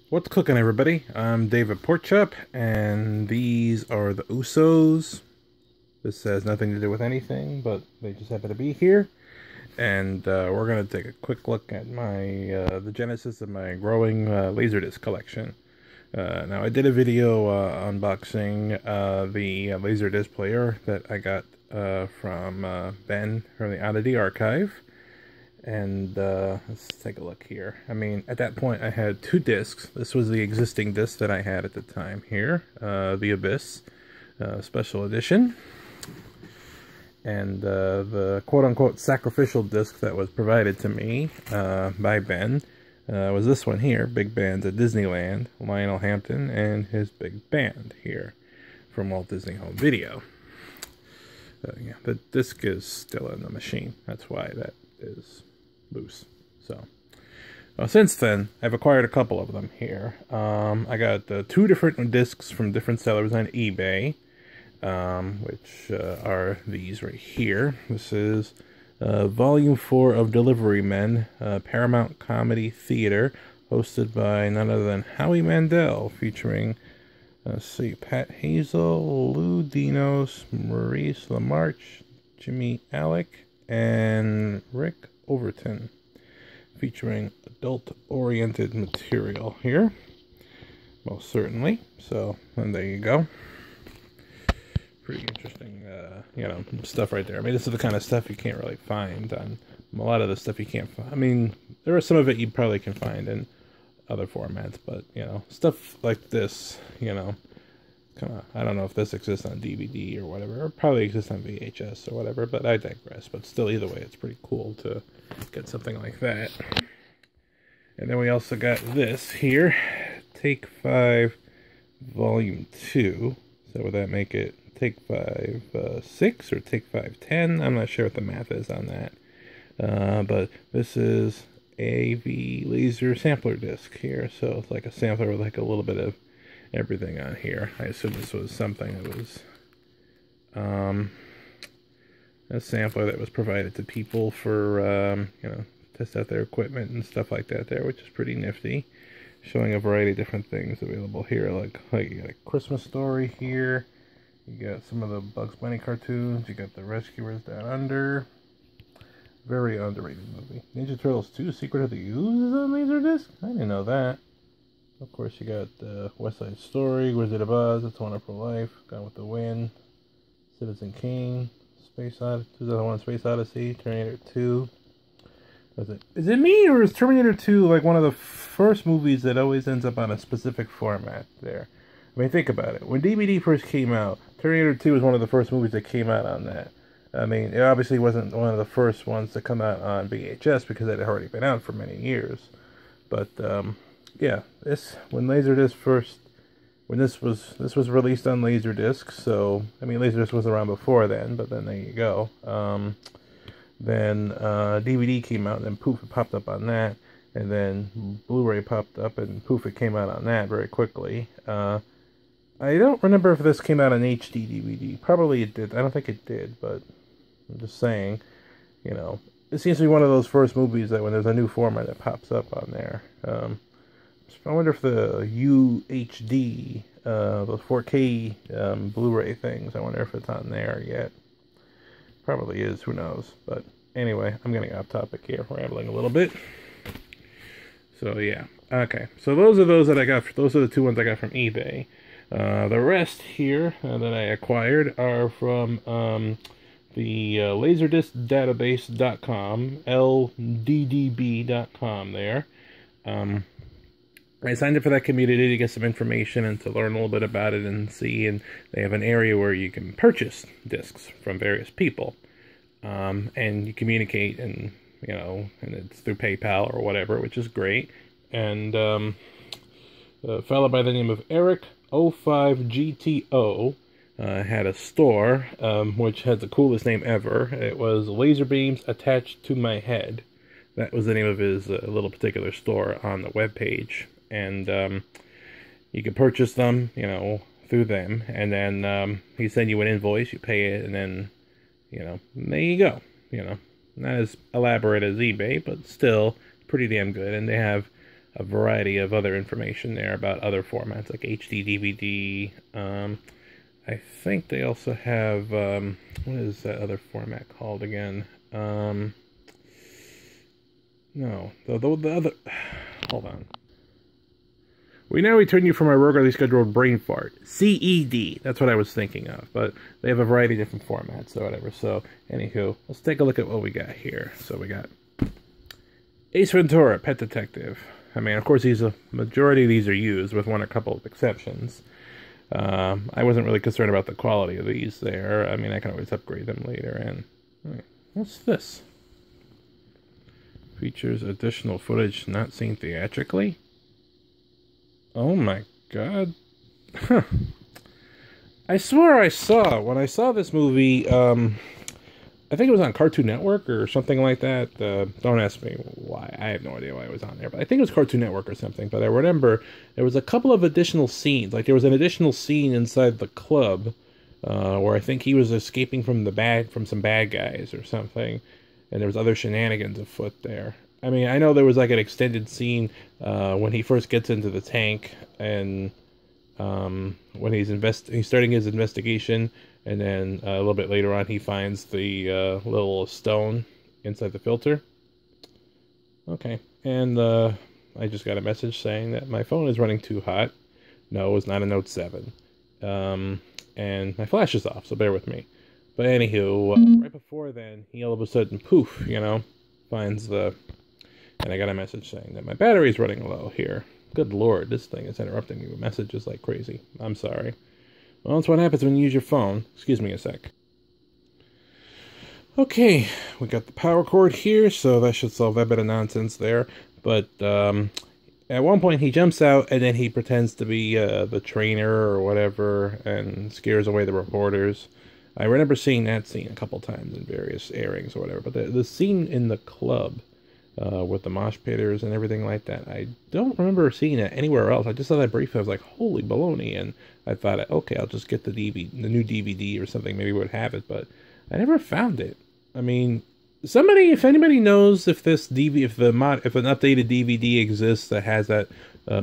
What's cooking, everybody? I'm David Porkchop, and these are the Usos. This has nothing to do with anything, but they just happen to be here. And we're going to take a quick look at my the genesis of my growing Laserdisc collection. Now, I did a video unboxing the Laserdisc player that I got from Ben from the Oddity Archive. And let's take a look here. I mean, at that point, I had two discs. This was the existing disc that I had at the time here, The Abyss Special Edition. And the quote-unquote sacrificial disc that was provided to me by Ben was this one here, Big Bands at Disneyland, Lionel Hampton and his big band here from Walt Disney Home Video. Yeah, the disc is still in the machine. That's why that is loose. So since then, I've acquired a couple of them here. I got two different discs from different sellers on eBay, which are these right here. This is Volume 4 of Delivery Men, Paramount Comedy Theater, hosted by none other than Howie Mandel, featuring, let's see, Pat Hazel, Lou Dinos, Maurice LaMarche, Jimmy Alec, and Rick Overton, featuring adult-oriented material here, most certainly. So, and there you go. Pretty interesting, stuff right there. I mean, this is the kind of stuff you can't really find on a lot of the stuff you can't find. I mean, there are some of it you probably can find in other formats, but, stuff like this, kind of, I don't know if this exists on DVD or whatever, or probably exists on VHS or whatever, but I digress. But still, either way, it's pretty cool to get something like that. And then we also got this here, Take 5 Volume 2. So would that make it Take 5 6 or Take 5 10? I'm not sure what the math is on that. But this is AV laser sampler disc here, so it's like a sampler with like a little bit of everything on here. I assume this was something that was a sampler that was provided to people for test out their equipment and stuff like that there, which is pretty nifty, showing a variety of different things available here, like you got a Christmas Story here, you got some of the Bugs Bunny cartoons, you got the Rescuers Down Under, very underrated movie. Ninja Turtles 2 Secret of the Ooze is on Laserdisc? I didn't know that. Of course, you got West Side Story, Wizard of Oz, It's a Wonderful Life, Gone with the Wind, Citizen Kane, Space Odyssey, 2001 Space Odyssey, Terminator 2. Is it me, or is Terminator 2 like one of the first movies that always ends up on a specific format there? I mean, think about it. When DVD first came out, Terminator 2 was one of the first movies that came out on that. I mean, it obviously wasn't one of the first ones to come out on VHS because it had already been out for many years. But, yeah, when this was released on Laserdisc, so, I mean, Laserdisc was around before then, but then there you go. Then DVD came out, and then poof, it popped up on that, and then Blu-ray popped up, and poof, it came out on that very quickly. I don't remember if this came out on HD DVD. Probably it did. I don't think it did, but I'm just saying, it seems to be one of those first movies that when there's a new format, it pops up on there. I wonder if the UHD, those 4K Blu-ray things, I wonder if it's on there yet. Probably is, who knows. But anyway, I'm getting off topic here, rambling a little bit. So yeah, okay. So those are the two ones I got from eBay. The rest here that I acquired are from the laserdiscdatabase.com, LDDB.com there. I signed up for that community to get some information and to learn a little bit about it and see, and they have an area where you can purchase discs from various people, and you communicate, and and it's through PayPal or whatever, which is great. And a fellow by the name of Eric05GTO had a store, which had the coolest name ever. It was Laser Beams Attached to My Head. That was the name of his little particular store on the webpage. And you could purchase them, through them. And then he send you an invoice, you pay it, and then, there you go. Not as elaborate as eBay, but still pretty damn good. And they have a variety of other information there about other formats like HD DVD. I think they also have, what is that other format called again? No, the other, hold on. We now return you from our regularly scheduled brain fart. CED, that's what I was thinking of, but they have a variety of different formats or whatever. So, anywho, let's take a look at what we got here. So we got Ace Ventura, Pet Detective. I mean, of course, a majority of these are used, with a couple of exceptions. I wasn't really concerned about the quality of these there. I mean, I can always upgrade them later. And what's this? Features additional footage not seen theatrically. Oh my god. Huh. I swear I saw, when I saw this movie, I think it was on Cartoon Network or something like that. Don't ask me why. I have no idea why it was on there. But I think it was Cartoon Network or something. But I remember there was a couple of additional scenes. Like there was an additional scene inside the club where I think he was escaping from some bad guys or something. And there was other shenanigans afoot there. I mean, I know there was like an extended scene when he first gets into the tank and when he's starting his investigation, and then a little bit later on he finds the little stone inside the filter. Okay, and I just got a message saying that my phone is running too hot. No, it's not a Note 7. And my flash is off, so bear with me. But anywho, right before then, he all of a sudden, poof, finds the... And I got a message saying that my battery's running low here. Good lord, this thing is interrupting me with messages like crazy. I'm sorry. Well, that's what happens when you use your phone. Excuse me a sec. Okay, we got the power cord here, so that should solve that bit of nonsense there. But at one point he jumps out and then he pretends to be the trainer or whatever and scares away the reporters. I remember seeing that scene a couple times in various airings or whatever. But the scene in the club... with the mosh pitters and everything like that. I don't remember seeing it anywhere else. I just saw that briefly. I was like, holy baloney. And I thought, okay, I'll just get the new DVD or something. Maybe would have it, but I never found it. I mean, if anybody knows if if an updated DVD exists that has that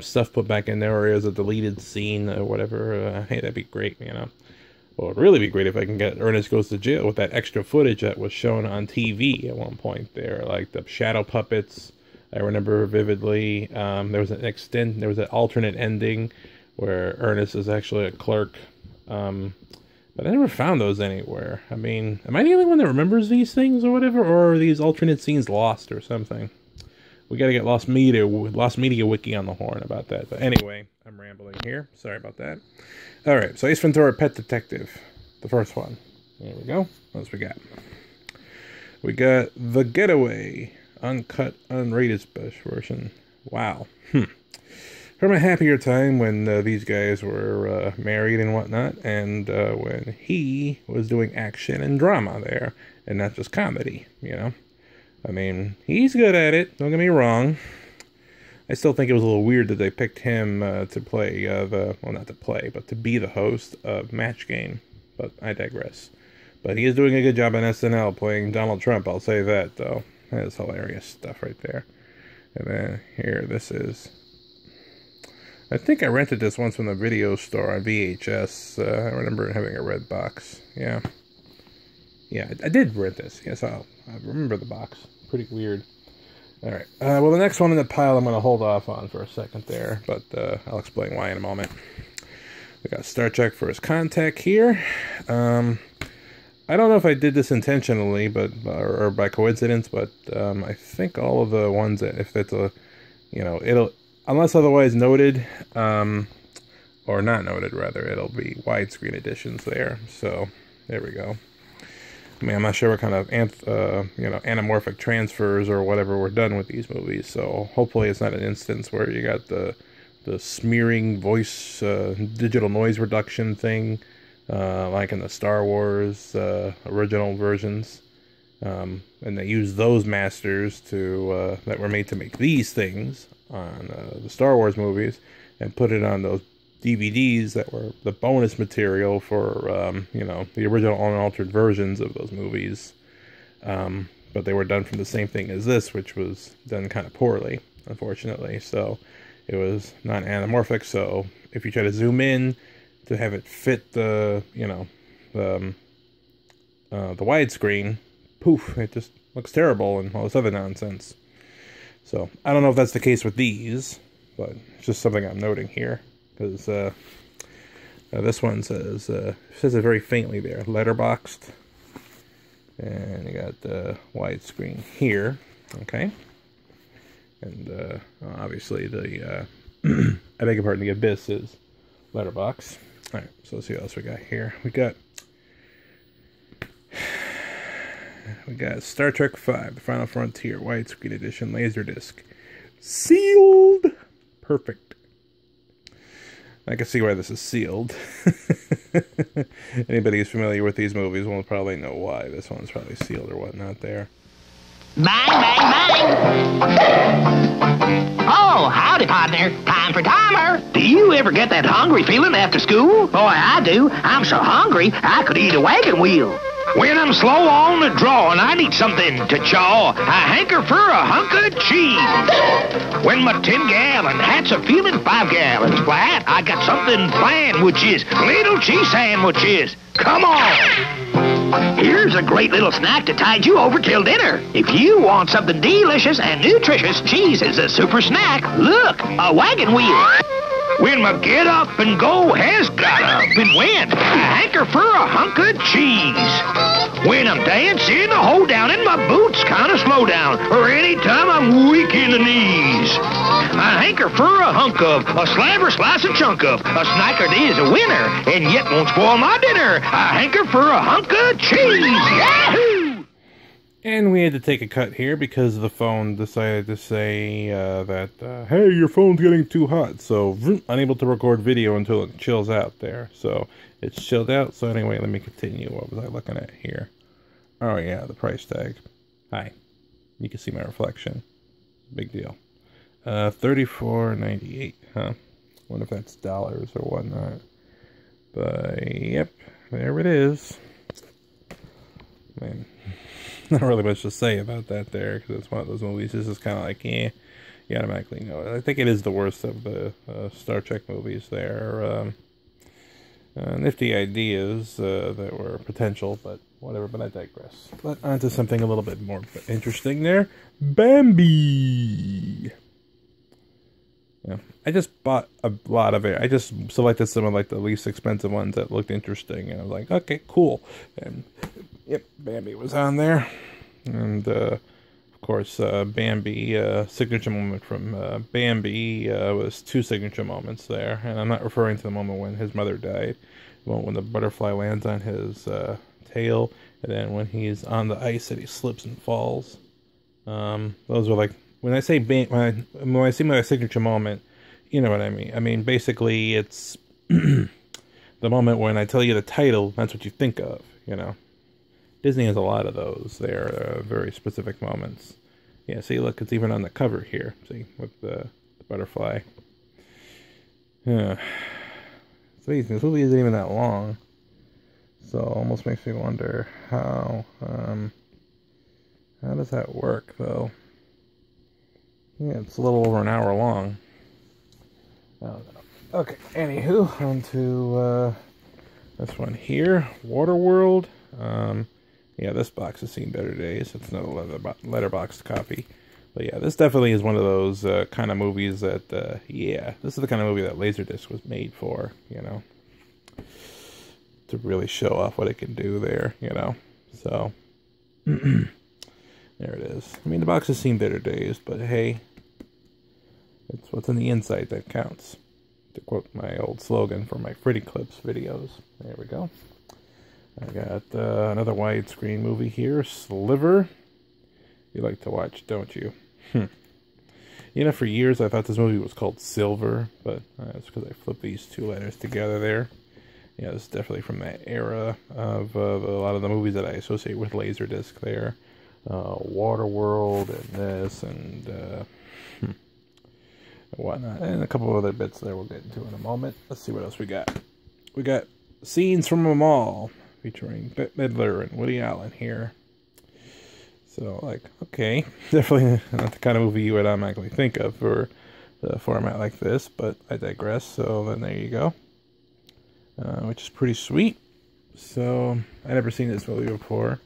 stuff put back in there, or is a deleted scene or whatever, hey, that'd be great, Well, it'd really be great if I can get Ernest Goes to Jail with that extra footage that was shown on TV at one point there, like the shadow puppets. I remember vividly. There was an alternate ending where Ernest is actually a clerk. But I never found those anywhere. I mean, am I the only one that remembers these things or whatever, or are these alternate scenes lost or something? We gotta get Lost Media Wiki on the horn about that. But anyway, I'm rambling here. Sorry about that. Alright, so Ace Ventura, Pet Detective. The first one. There we go. What else we got? We got The Getaway. Uncut, unrated special version. Wow. From a happier time when these guys were married and whatnot, and when he was doing action and drama there, and not just comedy, I mean, he's good at it, don't get me wrong. I still think it was a little weird that they picked him to play not to play, but to be the host of Match Game. But I digress. But he is doing a good job on SNL playing Donald Trump, I'll say that, though. That is hilarious stuff right there. And then here, this is... I think I rented this once from the video store on VHS. I remember having a red box. Yeah. Yeah, I did rent this. Yes, I remember the box. Pretty weird. Alright, well the next one in the pile I'm going to hold off on for a second there, but I'll explain why in a moment. We got Star Trek First Contact here. I don't know if I did this intentionally, but or by coincidence, but I think all of the ones that, if it's a, it'll, unless otherwise noted, or not noted rather, it'll be widescreen editions there, so there we go. I mean, I'm not sure what kind of anamorphic transfers or whatever were done with these movies. So hopefully it's not an instance where you got the smearing voice digital noise reduction thing, like in the Star Wars original versions, and they use those masters that were made to make these things on the Star Wars movies and put it on those DVDs that were the bonus material for, the original unaltered versions of those movies. But they were done from the same thing as this, which was done kind of poorly. unfortunately. So it was not anamorphic. So if you try to zoom in to have it fit the, you know, the widescreen, poof, it just looks terrible and all this other nonsense. So I don't know if that's the case with these, but it's just something I'm noting here, because this one says it very faintly there, letterboxed, and you got the widescreen here, okay, and obviously the I beg your pardon, the Abyss is letterbox. All right, so let's see what else we got here. We got Star Trek V, The Final Frontier, widescreen edition, Laserdisc. Sealed! Perfect. I can see why this is sealed. Anybody who's familiar with these movies will probably know why this one's probably sealed or whatnot there. Bang, bang, bang! Oh, howdy, partner. Time for timer. Do you ever get that hungry feeling after school? Boy, I do. I'm so hungry, I could eat a wagon wheel. When I'm slow on the draw and I need something to chaw, I hanker for a hunk of cheese. When my 10-gallon hat's a feeling 5 gallons flat, I got something planned, which is little cheese sandwiches. Come on! Here's a great little snack to tide you over till dinner. If you want something delicious and nutritious, cheese is a super snack. Look, a wagon wheel. When my get up and go has got up and went, I hanker for a hunk of cheese. When I'm dancing, I hold down and my boots kind of slow down, or anytime I'm weak in the knees. I hanker for a hunk of, a slabber, slice, and chunk of, a snacker is a winner, and yet won't spoil my dinner. I hanker for a hunk of cheese. Yahoo! And we had to take a cut here because the phone decided to say that, hey, your phone's getting too hot. So, unable to record video until it chills out there. So, it's chilled out. So, anyway, let me continue. What was I looking at here? Oh, yeah, the price tag. Hi. You can see my reflection. Big deal. $34.98, huh? Wonder if that's dollars or whatnot. But, yep, there it is. Man. Not really much to say about that there, because it's one of those movies. This is kind of like, you automatically know it. I think it is the worst of the Star Trek movies there. Nifty ideas that were potential, but whatever, but I digress. But on to something a little bit more interesting there. Bambi! Yeah, I just bought a lot of it. I just selected some of like the least expensive ones that looked interesting, and I was like, okay, cool. And yep, Bambi was on there. And, of course, Bambi, signature moment from Bambi was 2 signature moments there. And I'm not referring to the moment when his mother died. The moment when the butterfly lands on his tail. And then when he's on the ice and he slips and falls. Those were like, when I say when I see my signature moment, you know what I mean. I mean, basically, it's the moment when I tell you the title, that's what you think of, you know. Disney has a lot of those. They are very specific moments. Yeah, see, look, it's even on the cover here. See, with the butterfly. Yeah. So this movie isn't even that long. So, almost makes me wonder how does that work, though? Yeah, it's a little over an hour long. I don't know. Okay, anywho, on to this one here, Waterworld. Yeah, this box has seen better days. It's another letterboxed copy. But yeah, this definitely is one of those kind of movies that, yeah, this is the kind of movie that Laserdisc was made for, you know. To really show off what it can do there, you know. So, there it is. I mean, the box has seen better days, but hey, it's what's in the inside that counts. To quote my old slogan for my Freddy Clips videos. There we go. I got another widescreen movie here, Sliver. You like to watch, don't you? You know, for years I thought this movie was called Silver, but it's because I flipped these 2 letters together there. Yeah, this is definitely from that era of a lot of the movies that I associate with Laserdisc there. Waterworld and this and whatnot. And a couple of other bits there we'll get into in a moment. Let's see what else we got. We got Scenes from a Mall, featuring Bette Midler and Woody Allen here. Let's So, like, okay, definitely not the kind of movie you would automatically think of for the format like this, but I digress. So then there you go, which is pretty sweet. So I never seen this movie before,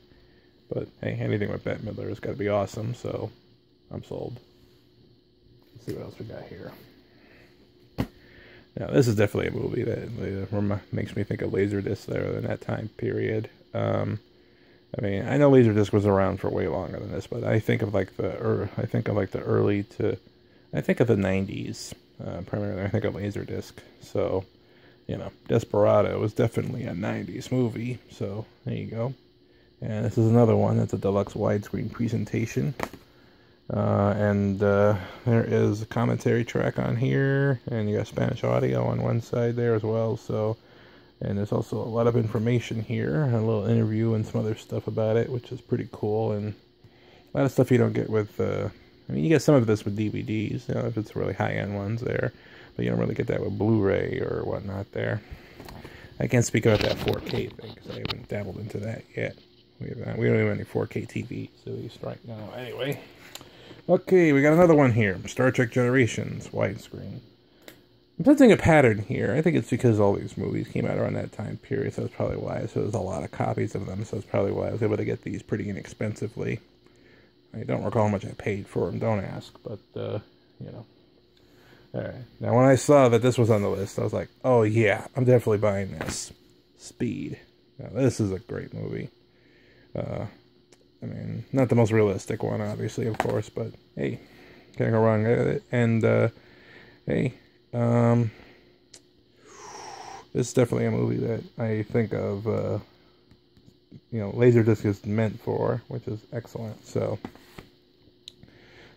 but hey, anything with Bette Midler has got to be awesome. So I'm sold. Let's see what else we got here. Now this is definitely a movie that makes me think of Laserdisc there in that time period. I mean, I know Laserdisc was around for way longer than this, but I think of like the early to, I think of the 90s, primarily. I think of Laserdisc. So, you know, Desperado was definitely a 90s movie. So there you go. And this is another one that's a deluxe widescreen presentation. There is a commentary track on here, and you got Spanish audio on one side there as well. So. And there's also a lot of information here, a little interview and some other stuff about it, which is pretty cool. And a lot of stuff you don't get with, I mean, you get some of this with DVDs, you know, if it's really high-end ones there. But you don't really get that with Blu-ray or whatnot there. I can't speak about that 4K thing, because I haven't dabbled into that yet. We don't have any 4K TVs, at least right now. Anyway. Okay, we got another one here. Star Trek Generations, widescreen. I'm sensing a pattern here. I think it's because all these movies came out around that time period, so that's probably why. So there's a lot of copies of them, so that's probably why I was able to get these pretty inexpensively. I don't recall how much I paid for them, don't ask, but, you know. Alright, now when I saw that this was on the list, I was like, oh yeah, I'm definitely buying this. Speed. Now this is a great movie. I mean, not the most realistic one, obviously, of course, but hey, can't go wrong with it. And, hey, this is definitely a movie that I think of, you know, Laserdisc is meant for, which is excellent, so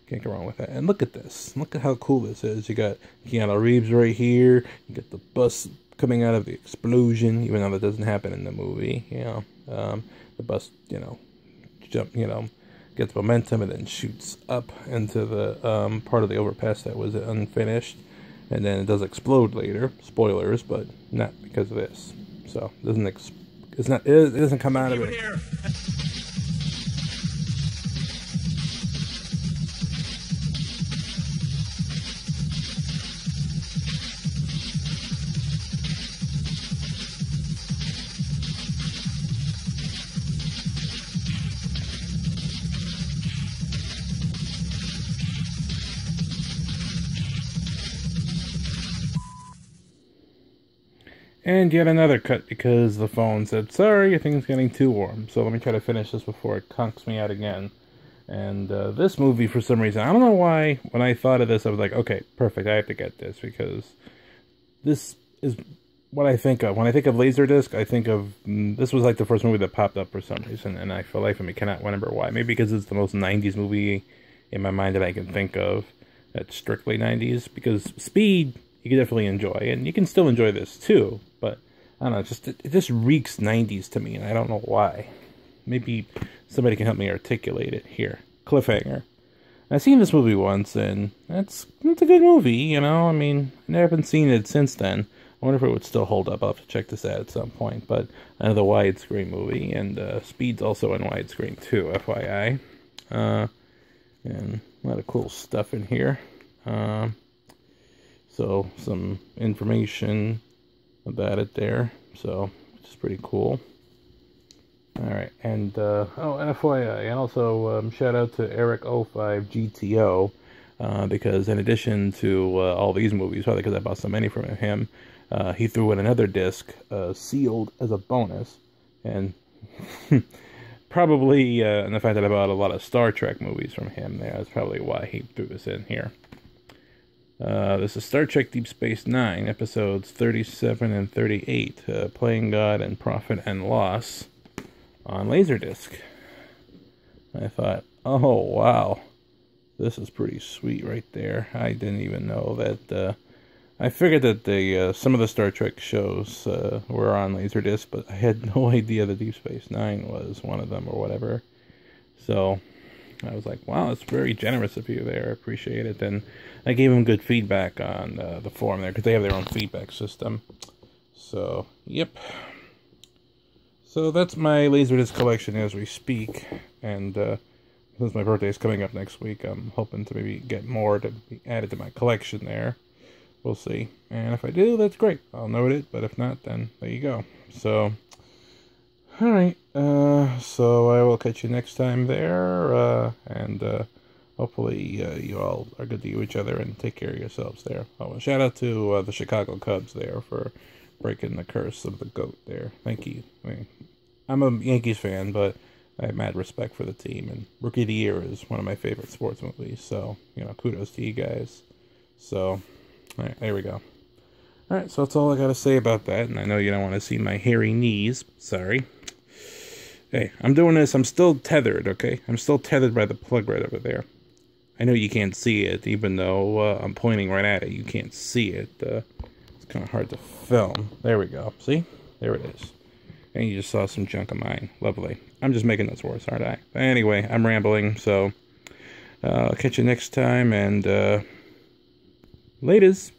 can't go wrong with that. And look at this. Look at how cool this is. You got Keanu Reeves right here. You get the bus coming out of the explosion, even though that doesn't happen in the movie, you know. The bus, you know, gets momentum and then shoots up into the part of the overpass that was unfinished. And then it does explode later. Spoilers, but not because of this. So it doesn't come out of it. And yet another cut because the phone said, sorry, your thing's getting too warm. So let me try to finish this before it conks me out again. And this movie, for some reason, I don't know why, when I thought of this, I was like, okay, perfect, I have to get this. Because this is what I think of. When I think of Laserdisc, I think of, this was like the first movie that popped up for some reason. And I, for life of me, cannot remember why. Maybe because it's the most 90s movie in my mind that I can think of. That's strictly 90s. Because Speed, you can definitely enjoy. And you can still enjoy this, too. But, I don't know, it just reeks 90s to me, and I don't know why. Maybe somebody can help me articulate it here. Cliffhanger. I've seen this movie once, and it's a good movie, you know? I mean, I haven't seen it since then. I wonder if it would still hold up. I'll have to check this out at some point. But another widescreen movie, and Speed's also in widescreen, too, FYI. And a lot of cool stuff in here. So, some information about it there, so which is pretty cool. Alright, and and FYI, and also shout out to Eric05GTO, because in addition to all these movies, probably because I bought so many from him, he threw in another disc sealed as a bonus, and probably and the fact that I bought a lot of Star Trek movies from him there, that's probably why he threw this in here. This is Star Trek Deep Space Nine, episodes 37 and 38, Playing God and Profit and Loss, on Laserdisc. I thought, oh wow, this is pretty sweet right there. I didn't even know that, I figured that some of the Star Trek shows were on Laserdisc, but I had no idea that Deep Space Nine was one of them or whatever. So I was like, wow, that's very generous of you there. I appreciate it. And I gave him good feedback on the forum there, because they have their own feedback system. So, yep. So that's my Laserdisc collection as we speak. And since my birthday is coming up next week, I'm hoping to maybe get more to be added to my collection there. We'll see. And if I do, that's great. I'll note it, but if not, then there you go. So, alright. So I will catch you next time there. And hopefully you all are good to each other and take care of yourselves there. Oh, shout out to the Chicago Cubs there for breaking the curse of the GOAT there. Thank you. I mean, I'm a Yankees fan, but I have mad respect for the team. And Rookie of the Year is one of my favorite sports movies. So, kudos to you guys. So, alright, there we go. Alright, so that's all I gotta say about that. And I know you don't want to see my hairy knees. Sorry. Hey, I'm doing this. I'm still tethered, okay? I'm still tethered by the plug right over there. I know you can't see it, even though I'm pointing right at it. You can't see it. It's kind of hard to film. There we go. See? There it is. And you just saw some junk of mine. Lovely. I'm just making this worse, aren't I? But anyway, I'm rambling, so I'll catch you next time, and laters.